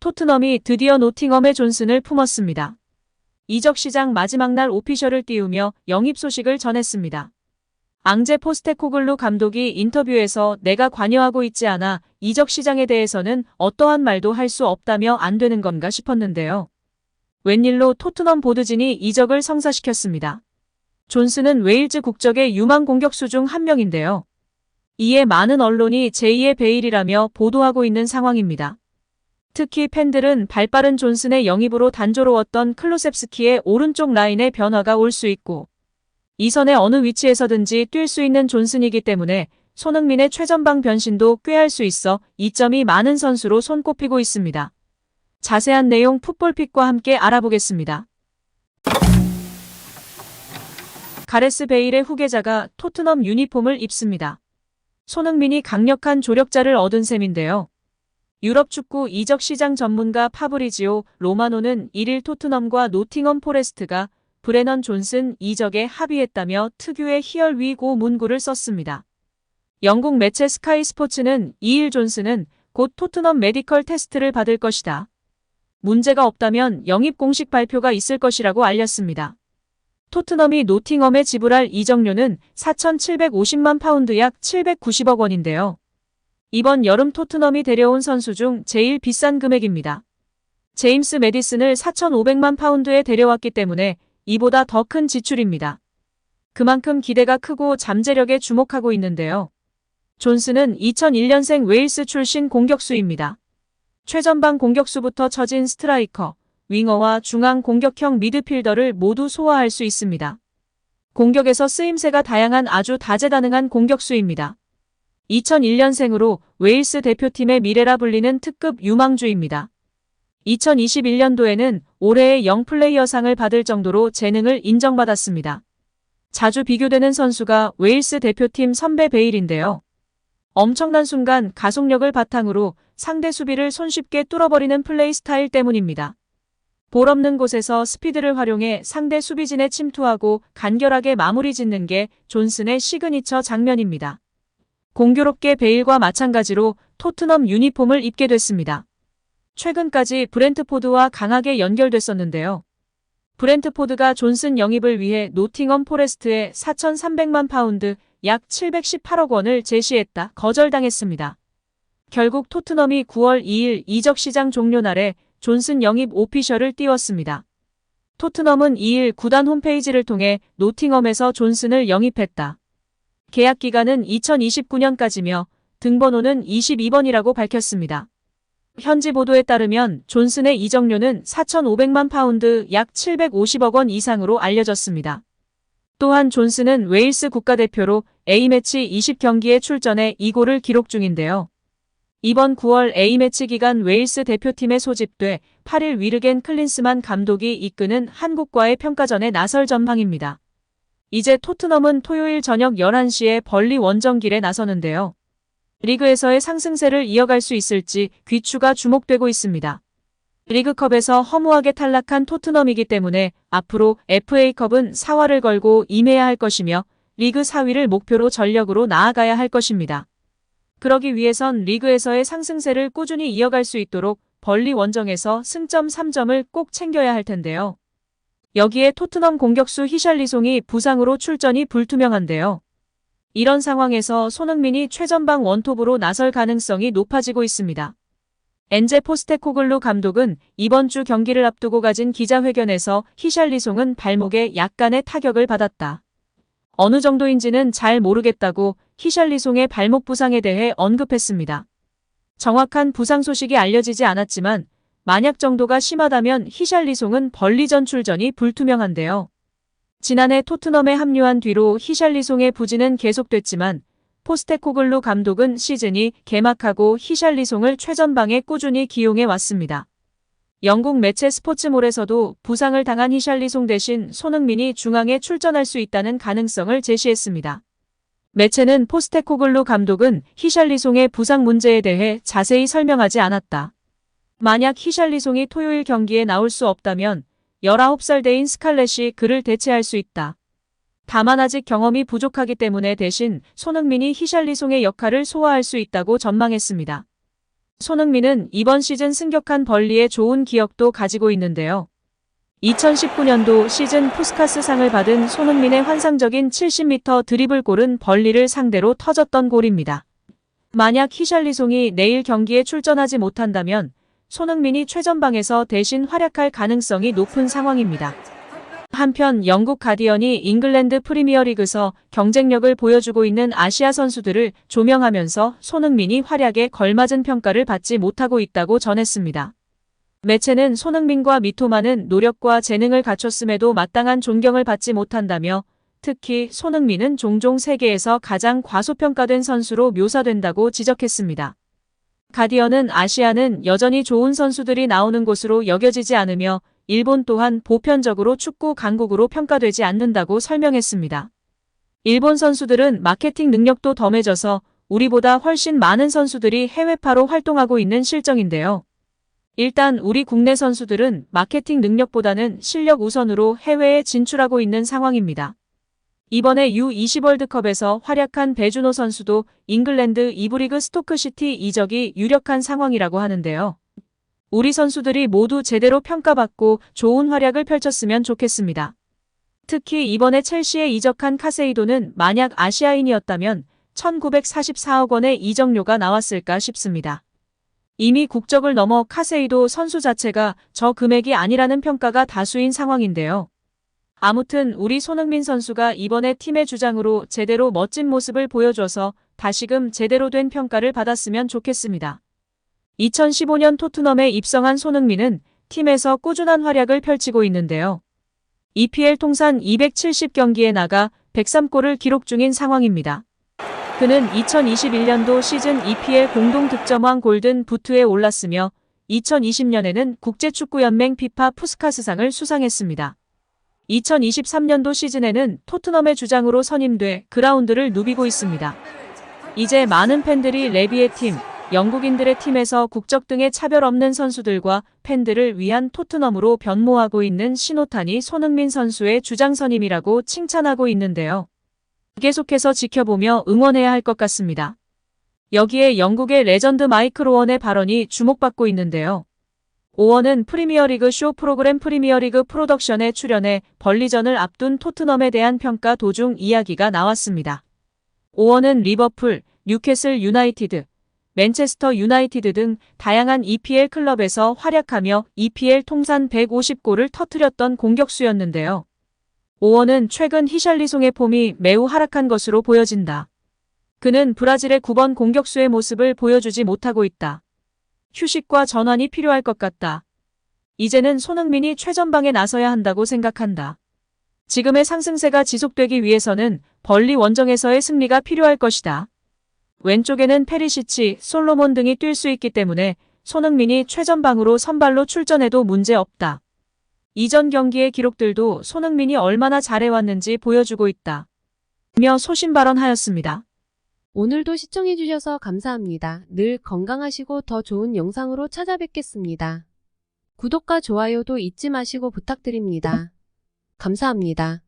토트넘이 드디어 노팅엄의 존슨을 품었습니다. 이적 시장 마지막 날 오피셜을 띄우며 영입 소식을 전했습니다. 앙제 포스테코글루 감독이 인터뷰에서 내가 관여하고 있지 않아 이적 시장에 대해서는 어떠한 말도 할 수 없다며 안 되는 건가 싶었는데요. 웬일로 토트넘 보드진이 이적을 성사시켰습니다. 존슨은 웨일즈 국적의 유망 공격수 중 한 명인데요. 이에 많은 언론이 제2의 베일이라며 보도하고 있는 상황입니다. 특히 팬들은 발빠른 존슨의 영입으로 단조로웠던 클로셉스키의 오른쪽 라인에 변화가 올 수 있고 이선의 어느 위치에서든지 뛸 수 있는 존슨이기 때문에 손흥민의 최전방 변신도 꾀할 수 있어 이점이 많은 선수로 손꼽히고 있습니다. 자세한 내용 풋볼픽과 함께 알아보겠습니다. 가레스 베일의 후계자가 토트넘 유니폼을 입습니다. 손흥민이 강력한 조력자를 얻은 셈인데요. 유럽 축구 이적 시장 전문가 파브리지오 로마노는 1일 토트넘과 노팅엄 포레스트가 브레넌 존슨 이적에 합의했다며 특유의 희열위고 문구를 썼습니다. 영국 매체 스카이 스포츠는 2일 존슨은 곧 토트넘 메디컬 테스트를 받을 것이다. 문제가 없다면 영입 공식 발표가 있을 것이라고 알렸습니다. 토트넘이 노팅엄에 지불할 이적료는 4,750만 파운드 약 790억 원인데요. 이번 여름 토트넘이 데려온 선수 중 제일 비싼 금액입니다. 제임스 매디슨을 4,500만 파운드에 데려왔기 때문에 이보다 더 큰 지출입니다. 그만큼 기대가 크고 잠재력에 주목하고 있는데요. 존슨은 2001년생 웨일스 출신 공격수입니다. 최전방 공격수부터 처진 스트라이커, 윙어와 중앙 공격형 미드필더를 모두 소화할 수 있습니다. 공격에서 쓰임새가 다양한 아주 다재다능한 공격수입니다. 2001년생으로 웨일스 대표팀의 미래라 불리는 특급 유망주입니다. 2021년도에는 올해의 영플레이어상을 받을 정도로 재능을 인정받았습니다. 자주 비교되는 선수가 웨일스 대표팀 선배 베일인데요. 엄청난 순간 가속력을 바탕으로 상대 수비를 손쉽게 뚫어버리는 플레이 스타일 때문입니다. 볼 없는 곳에서 스피드를 활용해 상대 수비진에 침투하고 간결하게 마무리 짓는 게 존슨의 시그니처 장면입니다. 공교롭게 베일과 마찬가지로 토트넘 유니폼을 입게 됐습니다. 최근까지 브렌트포드와 강하게 연결됐었는데요. 브렌트포드가 존슨 영입을 위해 노팅엄 포레스트에 4,300만 파운드 약 718억 원을 제시했다 거절당했습니다. 결국 토트넘이 9월 2일 이적 시장 종료 날에 존슨 영입 오피셜을 띄웠습니다. 토트넘은 2일 구단 홈페이지를 통해 노팅엄에서 존슨을 영입했다. 계약 기간은 2029년까지며 등번호는 22번이라고 밝혔습니다. 현지 보도에 따르면 존슨의 이적료는 4,500만 파운드 약 750억 원 이상으로 알려졌습니다. 또한 존슨은 웨일스 국가대표로 A매치 20경기에 출전해 2골을 기록 중인데요. 이번 9월 A매치 기간 웨일스 대표팀에 소집돼 8일 위르겐 클린스만 감독이 이끄는 한국과의 평가전에 나설 전망입니다. 이제 토트넘은 토요일 저녁 11시에 벌리 원정길에 나서는데요. 리그에서의 상승세를 이어갈 수 있을지 귀추가 주목되고 있습니다. 리그컵에서 허무하게 탈락한 토트넘이기 때문에 앞으로 FA컵은 사활을 걸고 임해야 할 것이며 리그 4위를 목표로 전력으로 나아가야 할 것입니다. 그러기 위해선 리그에서의 상승세를 꾸준히 이어갈 수 있도록 벌리 원정에서 승점 3점을 꼭 챙겨야 할 텐데요. 여기에 토트넘 공격수 히샬리송이 부상으로 출전이 불투명한데요. 이런 상황에서 손흥민이 최전방 원톱으로 나설 가능성이 높아지고 있습니다. 엔제 포스테코글루 감독은 이번 주 경기를 앞두고 가진 기자회견에서 히샬리송은 발목에 약간의 타격을 받았다. 어느 정도인지는 잘 모르겠다고 히샬리송의 발목 부상에 대해 언급했습니다. 정확한 부상 소식이 알려지지 않았지만 만약 정도가 심하다면 히샬리송은 벌리전 출전이 불투명한데요. 지난해 토트넘에 합류한 뒤로 히샬리송의 부진은 계속됐지만 포스테코글루 감독은 시즌이 개막하고 히샬리송을 최전방에 꾸준히 기용해 왔습니다. 영국 매체 스포츠몰에서도 부상을 당한 히샬리송 대신 손흥민이 중앙에 출전할 수 있다는 가능성을 제시했습니다. 매체는 포스테코글루 감독은 히샬리송의 부상 문제에 대해 자세히 설명하지 않았다. 만약 히샬리송이 토요일 경기에 나올 수 없다면 19살 대인 스칼렛이 그를 대체할 수 있다. 다만 아직 경험이 부족하기 때문에 대신 손흥민이 히샬리송의 역할을 소화할 수 있다고 전망했습니다. 손흥민은 이번 시즌 승격한 벌리의 좋은 기억도 가지고 있는데요. 2019년도 시즌 푸스카스상을 받은 손흥민의 환상적인 70m 드리블골은 벌리를 상대로 터졌던 골입니다. 만약 히샬리송이 내일 경기에 출전하지 못한다면 손흥민이 최전방에서 대신 활약할 가능성이 높은 상황입니다. 한편 영국 가디언이 잉글랜드 프리미어리그에서 경쟁력을 보여주고 있는 아시아 선수들을 조명하면서 손흥민이 활약에 걸맞은 평가를 받지 못하고 있다고 전했습니다. 매체는 손흥민과 미토마는 노력과 재능을 갖췄음에도 마땅한 존경을 받지 못한다며 특히 손흥민은 종종 세계에서 가장 과소평가된 선수로 묘사된다고 지적했습니다. 가디언은 아시아는 여전히 좋은 선수들이 나오는 곳으로 여겨지지 않으며 일본 또한 보편적으로 축구 강국으로 평가되지 않는다고 설명했습니다. 일본 선수들은 마케팅 능력도 덤해져서 우리보다 훨씬 많은 선수들이 해외파로 활동하고 있는 실정인데요. 일단 우리 국내 선수들은 마케팅 능력보다는 실력 우선으로 해외에 진출하고 있는 상황입니다. 이번에 U20 월드컵에서 활약한 배준호 선수도 잉글랜드 2부 리그 스토크시티 이적이 유력한 상황이라고 하는데요. 우리 선수들이 모두 제대로 평가받고 좋은 활약을 펼쳤으면 좋겠습니다. 특히 이번에 첼시에 이적한 카세이도는 만약 아시아인이었다면 1944억 원의 이적료가 나왔을까 싶습니다. 이미 국적을 넘어 카세이도 선수 자체가 저 금액이 아니라는 평가가 다수인 상황인데요. 아무튼 우리 손흥민 선수가 이번에 팀의 주장으로 제대로 멋진 모습을 보여줘서 다시금 제대로 된 평가를 받았으면 좋겠습니다. 2015년 토트넘에 입성한 손흥민은 팀에서 꾸준한 활약을 펼치고 있는데요. EPL 통산 270경기에 나가 103골을 기록 중인 상황입니다. 그는 2021년도 시즌 EPL 공동득점왕 골든 부트에 올랐으며 2020년에는 국제축구연맹 피파 푸스카스상을 수상했습니다. 2023년도 시즌에는 토트넘의 주장으로 선임돼 그라운드를 누비고 있습니다. 이제 많은 팬들이 레비의 팀, 영국인들의 팀에서 국적 등의 차별 없는 선수들과 팬들을 위한 토트넘으로 변모하고 있는 신호탄이 손흥민 선수의 주장 선임이라고 칭찬하고 있는데요. 계속해서 지켜보며 응원해야 할 것 같습니다. 여기에 영국의 레전드 마이클 오원의 발언이 주목받고 있는데요. 오원은 프리미어리그 쇼 프로그램 프리미어리그 프로덕션에 출연해 벌리전을 앞둔 토트넘에 대한 평가 도중 이야기가 나왔습니다. 오원은 리버풀, 뉴캐슬 유나이티드, 맨체스터 유나이티드 등 다양한 EPL 클럽에서 활약하며 EPL 통산 150골을 터뜨렸던 공격수였는데요. 오원은 최근 히샬리송의 폼이 매우 하락한 것으로 보여진다. 그는 브라질의 9번 공격수의 모습을 보여주지 못하고 있다. 휴식과 전환이 필요할 것 같다. 이제는 손흥민이 최전방에 나서야 한다고 생각한다. 지금의 상승세가 지속되기 위해서는 벌리 원정에서의 승리가 필요할 것이다. 왼쪽에는 페리시치, 솔로몬 등이 뛸 수 있기 때문에 손흥민이 최전방으로 선발로 출전해도 문제 없다. 이전 경기의 기록들도 손흥민이 얼마나 잘해왔는지 보여주고 있다. 며 소신 발언하였습니다. 오늘도 시청해주셔서 감사합니다. 늘 건강하시고 더 좋은 영상으로 찾아뵙겠습니다. 구독과 좋아요도 잊지 마시고 부탁드립니다. 감사합니다.